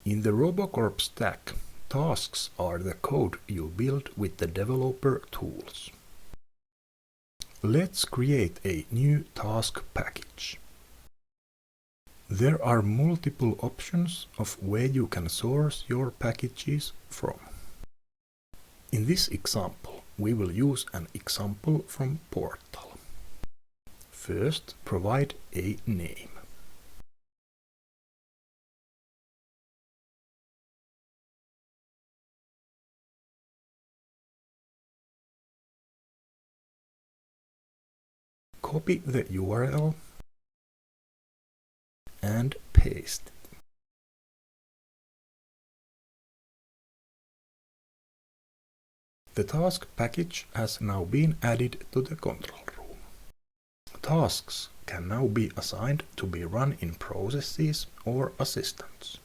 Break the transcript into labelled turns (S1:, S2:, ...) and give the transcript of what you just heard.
S1: In the Robocorp stack, tasks are the code you build with the developer tools. Let's create a new task package. There are multiple options of where you can source your packages from. In this example, we will use an example from Portal. First, provide a name. Copy the URL and paste it. The task package has now been added to the control room. Tasks can now be assigned to be run in processes or assistants.